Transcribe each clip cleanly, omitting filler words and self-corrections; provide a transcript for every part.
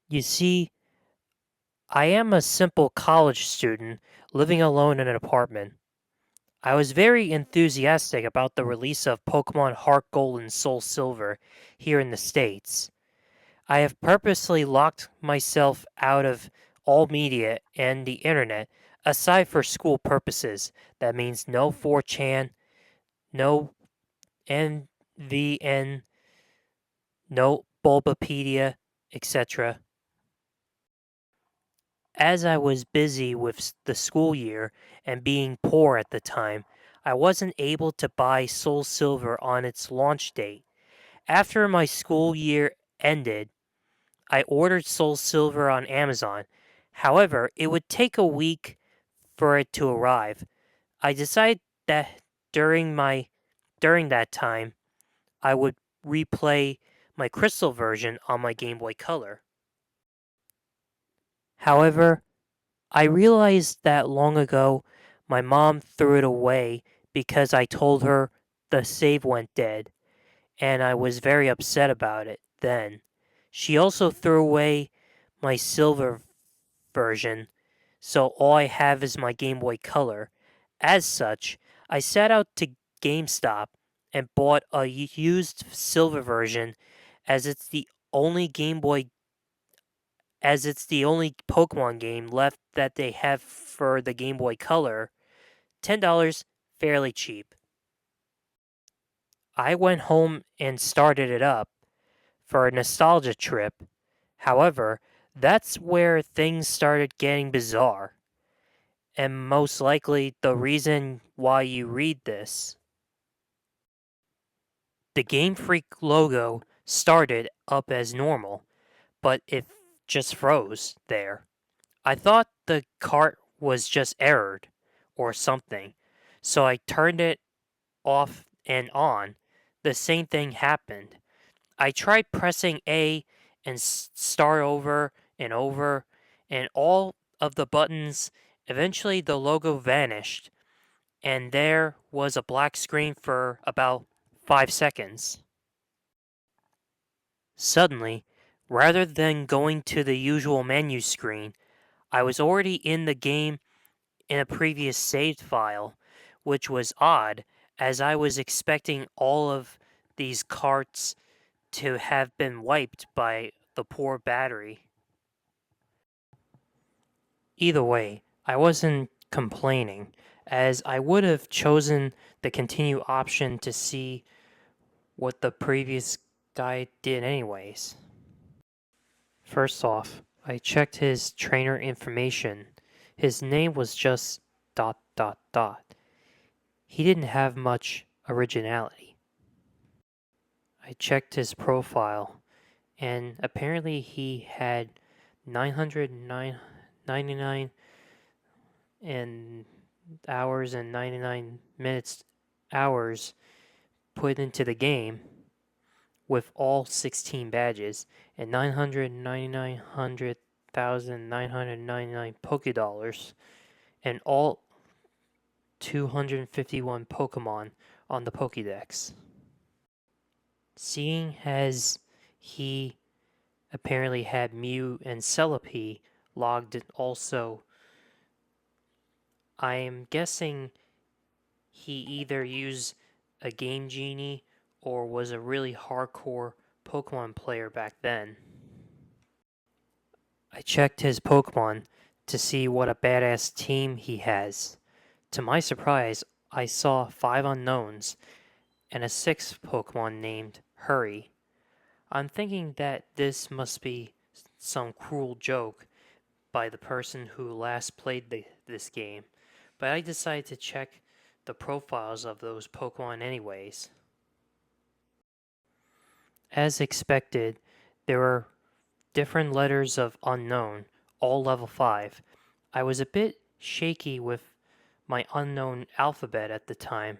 You see, I am a simple college student living alone in an apartment. I was very enthusiastic about the release of Pokemon Heart Gold and Soul Silver here in the States. I have purposely locked myself out of all media and the internet aside for school purposes. That means no 4chan, no NVN, no Bulbapedia, etc. As I was busy with the school year and being poor at the time, I wasn't able to buy Soul Silver on its launch date. After my school year ended, I ordered Soul Silver on Amazon. However, it would take a week for it to arrive. I decided that during my during that time, I would replay my Crystal version on my Game Boy Color. However, I realized that long ago my mom threw it away because I told her the save went dead, and I was very upset about it then. She also threw away my silver version, so all I have is my Game Boy Color. As such, I set out to GameStop and bought a used silver version as it's the only Game Boy as it's the only Pokemon game left that they have for the Game Boy Color. $10, fairly cheap. I went home and started it up for a nostalgia trip. However, that's where things started getting bizarre, and most likely the reason why you read this. The Game Freak logo started up as normal, but it just froze there. I thought the cart was just errored or something, so I turned it off and on. The same thing happened. I tried pressing A and start over and over, and all of the buttons. Eventually, the logo vanished, and there was a black screen for about 5 seconds. Suddenly, rather than going to the usual menu screen, I was already in the game in a previous saved file, which was odd as I was expecting all of these carts to have been wiped by the poor battery. Either way, I wasn't complaining, as I would have chosen the continue option to see what the previous guy did anyways. First off, I checked his trainer information. His name was just dot dot dot. He didn't have much originality. I checked his profile, and apparently he had 999 and hours and 99 minutes hours put into the game with all 16 badges and 999,999 Poké Dollars and all 251 Pokemon on the Pokédex. Seeing as he apparently had Mew and Celebi logged also, I am guessing he either used a Game Genie or was a really hardcore Pokemon player back then. I checked his Pokemon to see what a badass team he has. To my surprise, I saw 5 unknowns and a 6th Pokemon named Hurry. I'm thinking that this must be some cruel joke by the person who last played this game, but I decided to check the profiles of those Pokemon anyways. As expected, there were different letters of unknown, all level 5. I was a bit shaky with my unknown alphabet at the time,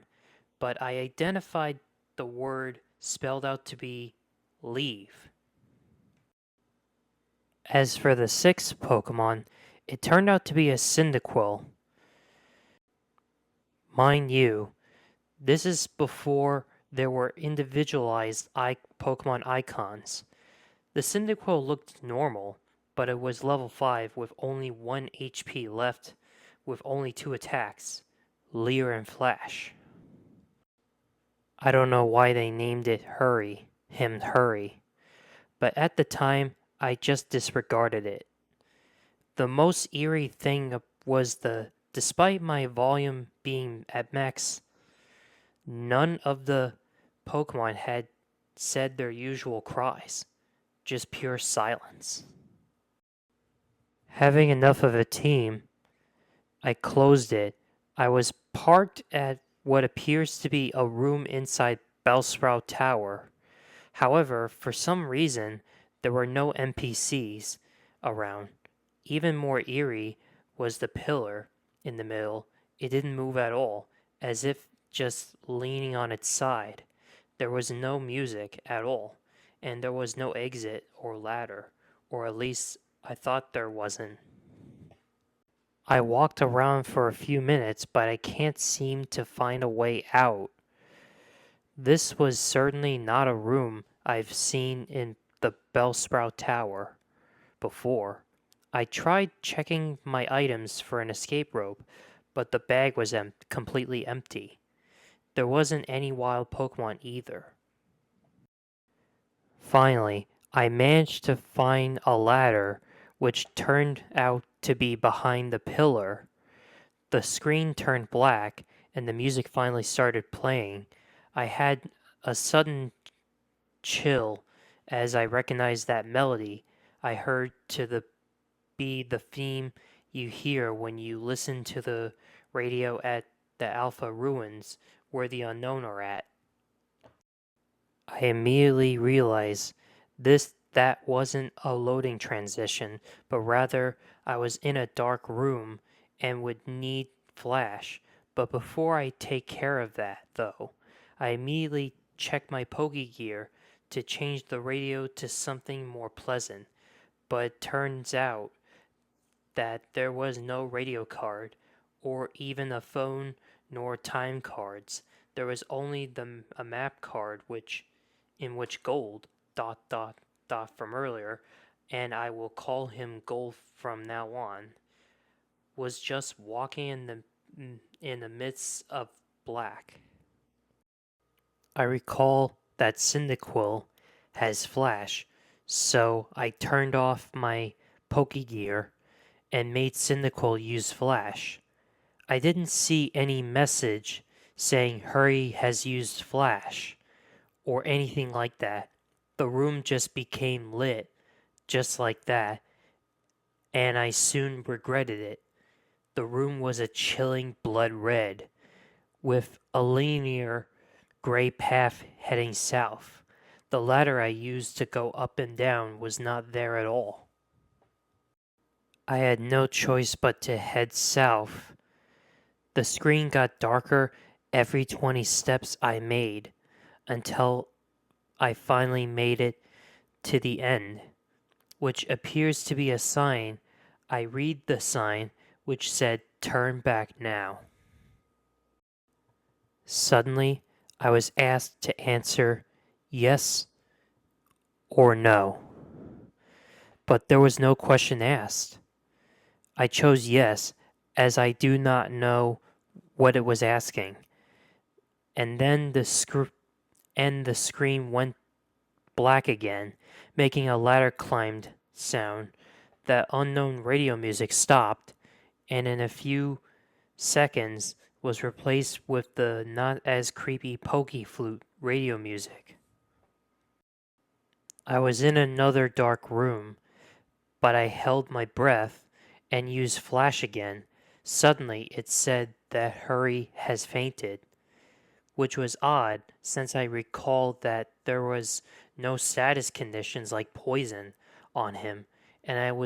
but I identified the word spelled out to be leave. As for the 6th Pokemon, it turned out to be a Cyndaquil. Mind you, this is before there were individualized Pokemon icons. The Cyndaquil looked normal, but it was level 5 with only 1 HP left with only 2 attacks, Leer and Flash. I don't know why they named it Hurry, but at the time I just disregarded it. The most eerie thing was despite my volume being at max, none of the Pokemon had said their usual cries, just pure silence. Having enough of a team, I closed it. I was parked at what appears to be a room inside Bellsprout Tower. However, for some reason, there were no NPCs around. Even more eerie was the pillar in the middle. It didn't move at all, as if just leaning on its side. There was no music at all, and there was no exit or ladder, or at least I thought there wasn't. I walked around for a few minutes, but I can't seem to find a way out. This was certainly not a room I've seen in the Bellsprout Tower before. I tried checking my items for an escape rope, but the bag was completely empty. There wasn't any wild Pokemon either. Finally, I managed to find a ladder, which turned out to be behind the pillar. The screen turned black, and the music finally started playing. I had a sudden chill as I recognized that melody I heard be the theme you hear when you listen to the radio at the Alpha Ruins where the Unknown are at. I immediately realized that wasn't a loading transition, but rather I was in a dark room and would need flash. But before I take care of that, though, I immediately checked my Pokegear to change the radio to something more pleasant. But it turns out that there was no radio card, or even a phone, nor time cards. There was only a map card, in which Gold dot dot dot from earlier, and I will call him Gold from now on, was just walking in the midst of black. I recall that Cyndaquil has flash, so I turned off my Pokegear and made Cyndaquil use flash. I didn't see any message saying Hurry has used flash or anything like that. The room just became lit just like that, and I soon regretted it. The room was a chilling blood red, with a linear gray path heading south. The ladder I used to go up and down was not there at all. I had no choice but to head south. The screen got darker every 20 steps I made until I finally made it to the end, which appears to be a sign. I read the sign, which said, "Turn back now." Suddenly, I was asked to answer yes or no, but there was no question asked. I chose yes, as I do not know what it was asking, and then the screen went black again, making a ladder climbed sound. That unknown radio music stopped, and in a few seconds was replaced with the not as creepy pokey flute radio music. I was in another dark room, but I held my breath and used flash again. Suddenly it said that Hurry has fainted, which was odd since I recalled that there was no status conditions like poison on him, and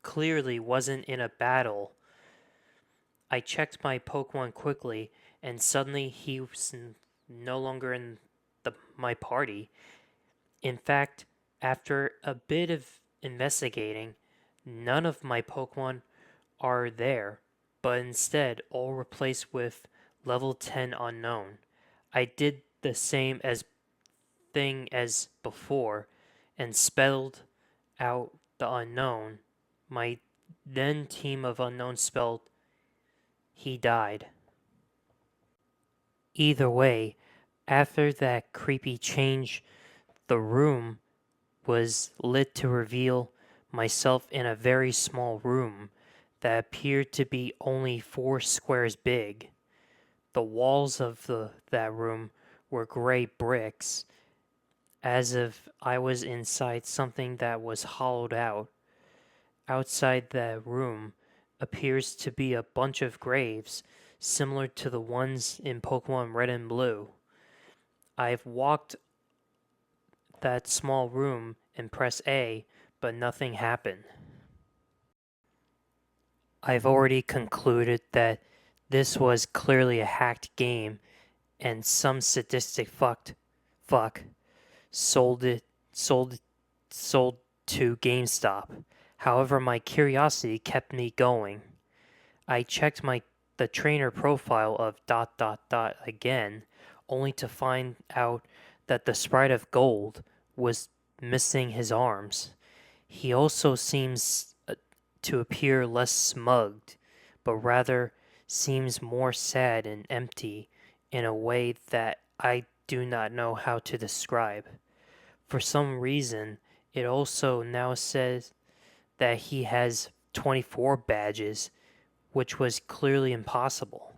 clearly wasn't in a battle. I checked my Pokemon quickly, and suddenly he was no longer in my party. In fact, after a bit of investigating, none of my Pokemon are there, but instead all replaced with level 10 unknown. I did the same as thing as before and spelled out the unknown. My then team of unknown spelled he died. Either way, after that creepy change, the room was lit to reveal myself in a very small room that appeared to be only 4 squares big. The walls of that room were gray bricks, as if I was inside something that was hollowed out. Outside the room appears to be a bunch of graves, similar to the ones in Pokemon Red and Blue. I've walked that small room and pressed A, but nothing happened. I've already concluded that this was clearly a hacked game and some sadistic fuck sold it sold sold to GameStop. However, my curiosity kept me going. I checked the trainer profile of dot dot dot again, only to find out that the sprite of gold was missing his arms. He also seems to appear less smugged, but rather seems more sad and empty in a way that I do not know how to describe. For some reason, it also now says that he has 24 badges, which was clearly impossible.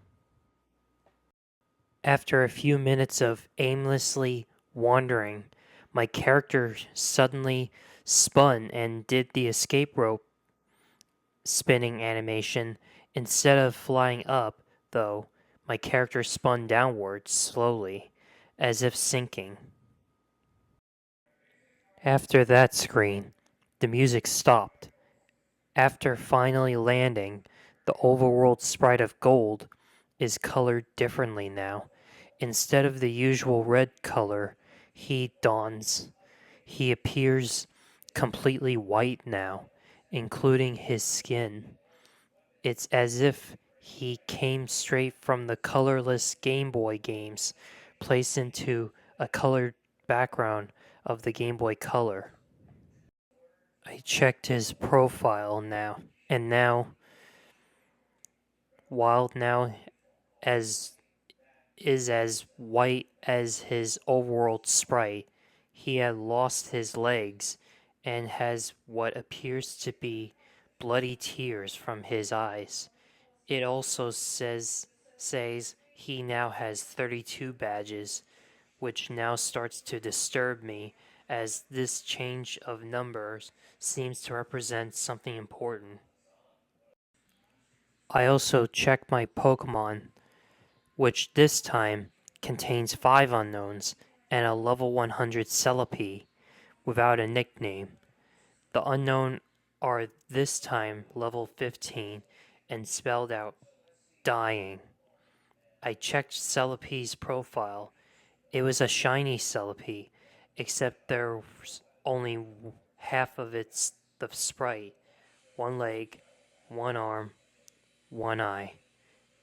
After a few minutes of aimlessly wandering, my character suddenly spun and did the escape rope spinning animation. Instead of flying up, though, my character spun downwards slowly, as if sinking. After that screen, the music stopped. After finally landing, the overworld sprite of gold is colored differently now. Instead of the usual red color he dons, he appears completely white now, including his skin. It's as if he came straight from the colorless Game Boy games, placed into a colored background of the Game Boy Color. I checked his profile now, and now, while now as is as white as his overworld sprite, he had lost his legs and has what appears to be bloody tears from his eyes. It also says he now has 32 badges, which now starts to disturb me as this change of numbers seems to represent something important. I also checked my Pokemon, which this time contains 5 unknowns and a level 100 Celebi without a nickname. The unknown are this time level 15 and spelled out dying. I checked Celebi's profile. It was a shiny Celebi, except there was only half of its the sprite, one leg, one arm, one eye.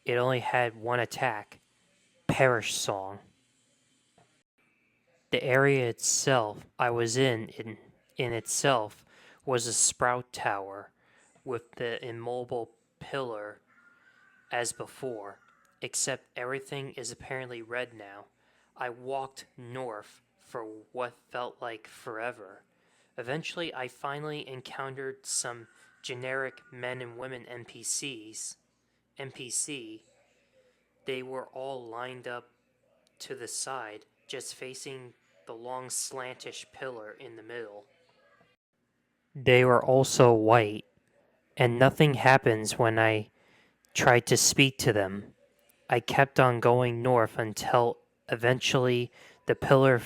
It only had one attack, Perish Song. The area itself I was in itself was a sprout tower with the immobile pillar as before, except everything is apparently red now. I walked north for what felt like forever. Eventually, I finally encountered some generic men and women NPC. They were all lined up to the side, just facing the long slantish pillar in the middle. They were also white, and nothing happens when I tried to speak to them. I kept on going north until eventually the pillar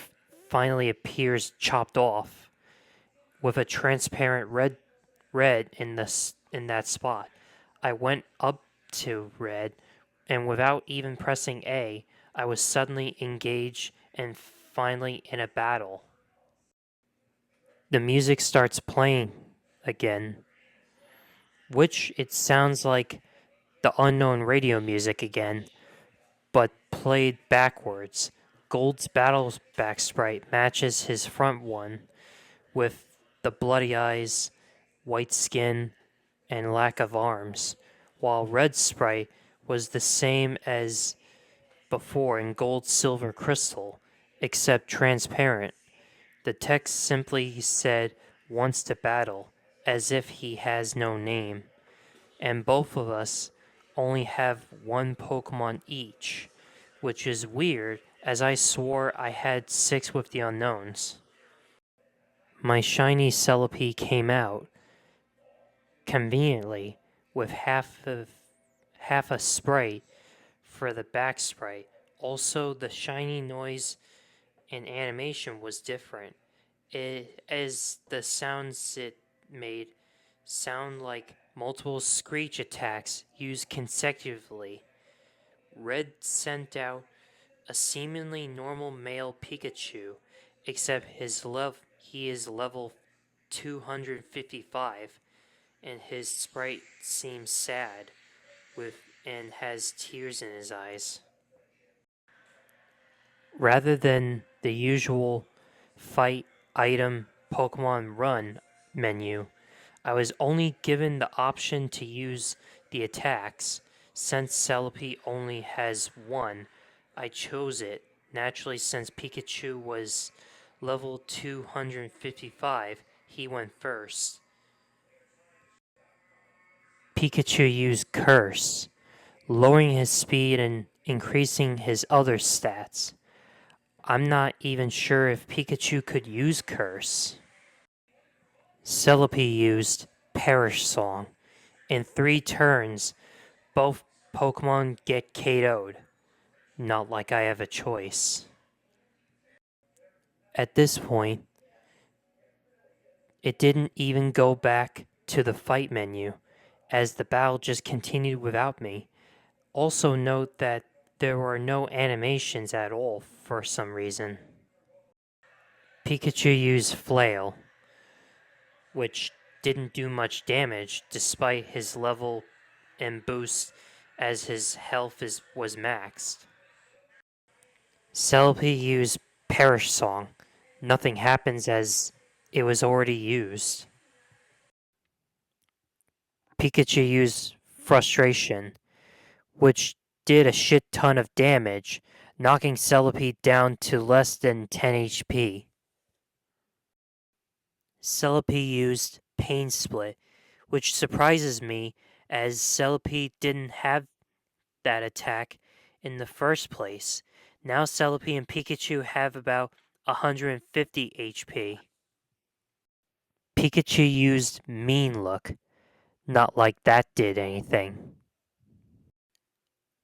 finally appears chopped off with a transparent red in that spot. I went up to red, and without even pressing A, I was suddenly engaged and finally in a battle. The music starts playing again, which it sounds like the unknown radio music again, but played backwards. Gold's battle back sprite matches his front one with the bloody eyes, white skin, and lack of arms, while Red Sprite was the same as before in gold, silver, crystal, except transparent. The text simply said, "Wants to battle," as if he has no name. And both of us only have one Pokemon each, which is weird, as I swore I had 6 with the unknowns. My shiny Celebi came out, conveniently, with half a sprite for the back sprite. Also, the shiny noise and animation was different. As the sounds it made sound like multiple screech attacks used consecutively. Red sent out a seemingly normal male Pikachu, except he is level 255, and his sprite seems sad with and has tears in his eyes. Rather than the usual fight item Pokemon run menu, I was only given the option to use the attacks. Since Celebi only has one, I chose it, naturally since Pikachu was level 255, he went first. Pikachu used Curse, lowering his speed and increasing his other stats. I'm not even sure if Pikachu could use Curse. Celebi used Perish Song. In 3 turns, both Pokemon get KO'd. Not like I have a choice. At this point, it didn't even go back to the fight menu, as the battle just continued without me. Also note that there were no animations at all for some reason. Pikachu used Flail, which didn't do much damage despite his level and boost as his health was maxed. Celebi used Perish Song. Nothing happens as it was already used. Pikachu used Frustration, which did a shit ton of damage, knocking Celebi down to less than 10 HP. Celebi used Pain Split, which surprises me as Celebi didn't have that attack in the first place. Now Celebi and Pikachu have about 150 HP. Pikachu used Mean Look. Not like that did anything.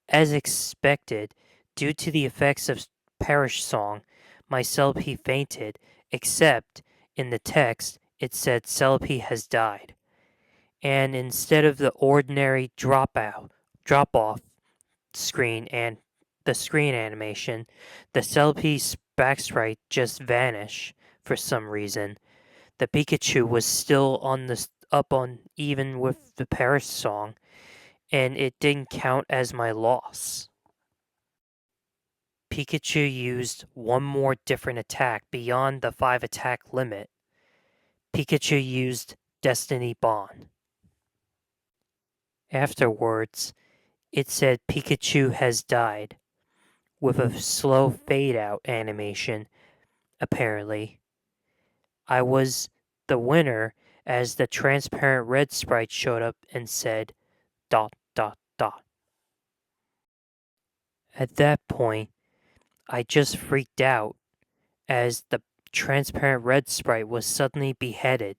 As expected, due to the effects of Perish Song, my Celebi fainted, except in the text it said Celebi has died. And instead of the ordinary drop off screen and the screen animation, the Celebi's backsprite just vanished for some reason. The Pikachu was still up on even with the Perish Song, and it didn't count as my loss. Pikachu used one more different attack beyond the 5 attack limit. Pikachu used Destiny Bond. Afterwards, it said Pikachu has died, with a slow fade out animation, apparently. I was the winner as the transparent red sprite showed up and said, ... At that point, I just freaked out as the transparent red sprite was suddenly beheaded,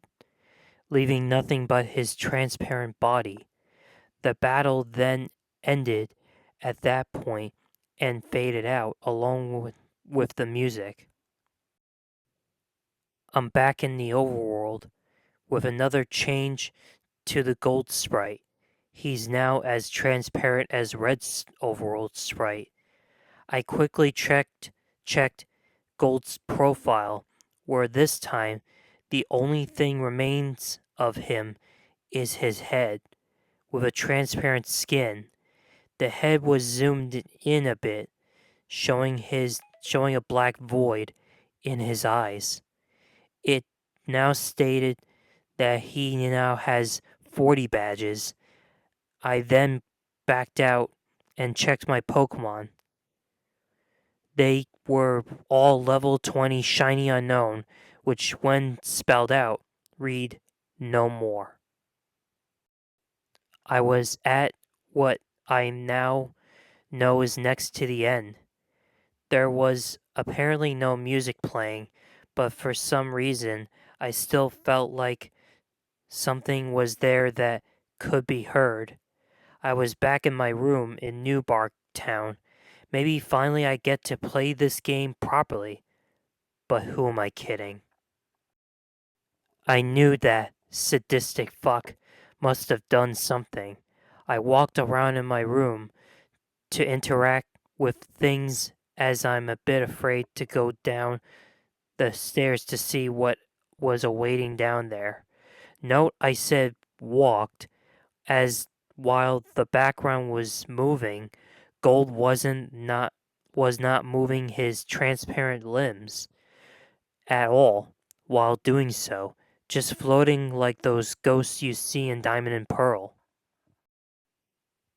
leaving nothing but his transparent body. The battle then ended at that point and faded out along with the music. I'm back in the overworld with another change to the gold sprite. He's now as transparent as Red's overworld sprite. I quickly checked Gold's profile, where this time the only thing remains of him is his head, with a transparent skin. The head was zoomed in a bit, showing a black void in his eyes. It now stated that he now has 40 badges. I then backed out and checked my Pokémon. They were all level 20 shiny unknown, which, when spelled out, read no more. I was at what I now know is next to the end. There was apparently no music playing, but for some reason I still felt like something was there that could be heard. I was back in my room in Newbark Town. Maybe finally I get to play this game properly. But who am I kidding? I knew that sadistic fuck must have done something. I walked around in my room to interact with things as I'm a bit afraid to go down the stairs to see what was awaiting down there. Note I said walked, as while the background was moving, Gold was not moving his transparent limbs at all while doing so, just floating like those ghosts you see in Diamond and Pearl.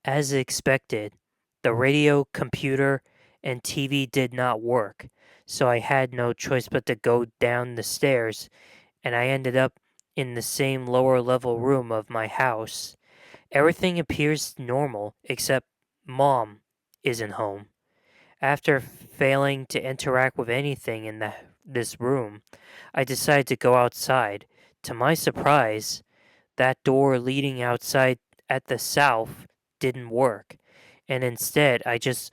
As expected, the radio, computer, and TV did not work, so I had no choice but to go down the stairs, and I ended up in the same lower level room of my house. Everything appears normal except Mom isn't home. After failing to interact with anything in this room, I decided to go outside. To my surprise, that door leading outside at the south didn't work, and instead I just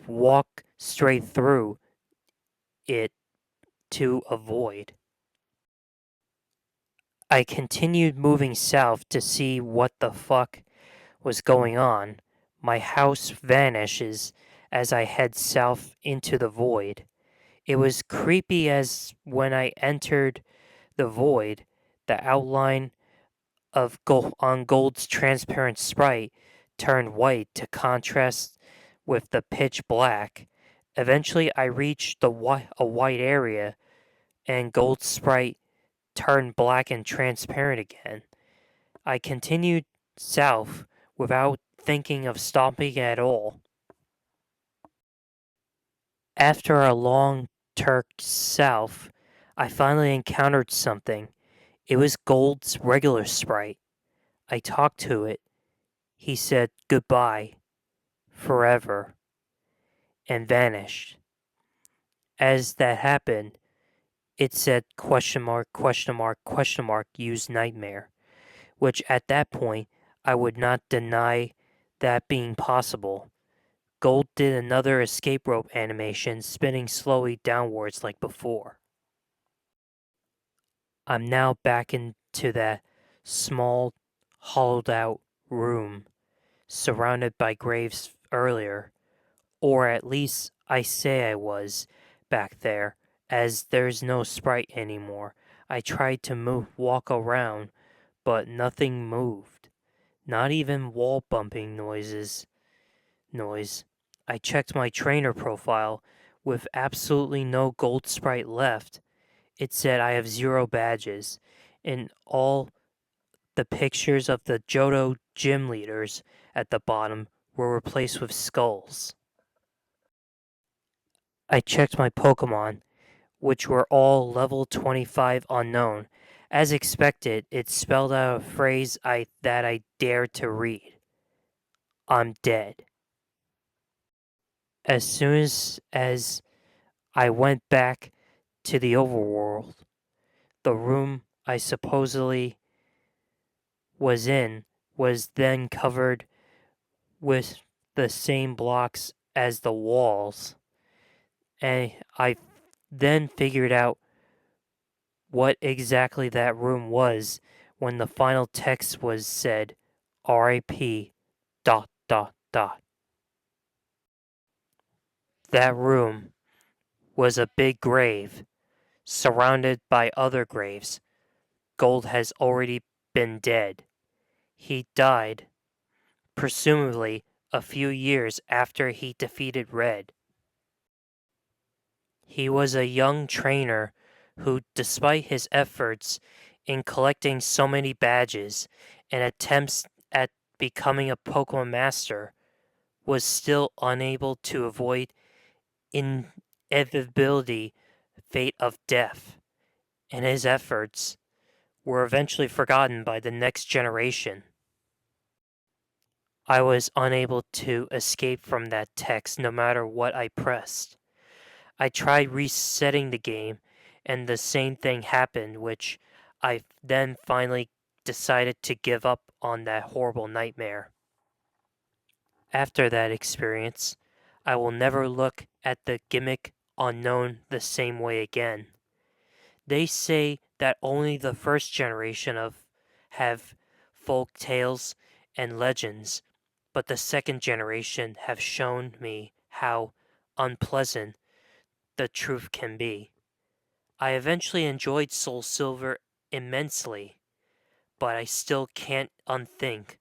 walked straight through it to a void. I continued moving south to see what the fuck was going on. My house vanishes as I head south into the void. It was creepy as when I entered the void, the outline of on Gold's transparent sprite turned white to contrast with the pitch black. Eventually, I reached a white area, and Gold's sprite turned black and transparent again. I continued south without thinking of stopping at all. After a long turk south, I finally encountered something. It was Gold's regular sprite. I talked to it. He said goodbye, forever, and vanished. As that happened, it said question mark, question mark, question mark, use nightmare, which at that point I would not deny that being possible. Gold did another escape rope animation, spinning slowly downwards like before. I'm now back into that small, hollowed out room, surrounded by graves earlier, or at least I say I was back there, as there's no sprite anymore. I tried to walk around, but nothing moved, not even wall bumping noise. I checked my trainer profile with absolutely no gold sprite left. It said I have 0 badges, and all the pictures of the Johto gym leaders at the bottom were replaced with skulls. I checked my Pokemon, which were all level 25 unknown. As expected, it spelled out a phrase that I dared to read. I'm dead. As soon as I went back to the overworld, the room I supposedly was in was then covered with the same blocks as the walls, and I then figured out what exactly that room was when the final text was said, RIP dot dot dot. That room was a big grave, surrounded by other graves. Gold has already been dead. He died, presumably a few years after he defeated Red. He was a young trainer who, despite his efforts in collecting so many badges and attempts at becoming a Pokemon master, was still unable to avoid inevitability fate of death, and his efforts were eventually forgotten by the next generation. I was unable to escape from that text no matter what I pressed. I tried resetting the game, and the same thing happened, which I then finally decided to give up on that horrible nightmare. After that experience, I will never look at the gimmick unknown the same way again. They say that only the first generation of have folk tales and legends, but the second generation have shown me how unpleasant the truth can be. I eventually enjoyed Soul Silver immensely, but I still can't unthink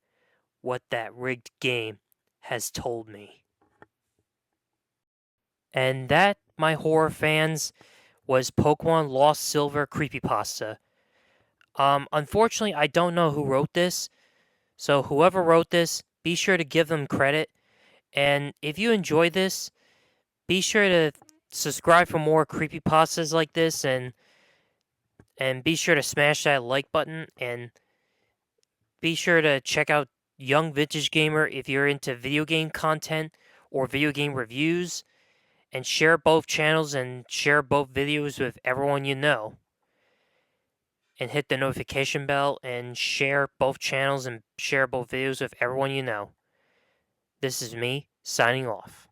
what that rigged game has told me. And that, my horror fans, was Pokemon Lost Silver Creepypasta. Unfortunately, I don't know who wrote this, so whoever wrote this, be sure to give them credit. And if you enjoy this, be sure to subscribe for more creepypastas like this, and be sure to smash that like button, and be sure to check out Young Vintage Gamer if you're into video game content or video game reviews, and share both channels and share both videos with everyone you know. And hit the notification bell and share both channels and share both videos with everyone you know. This is me signing off.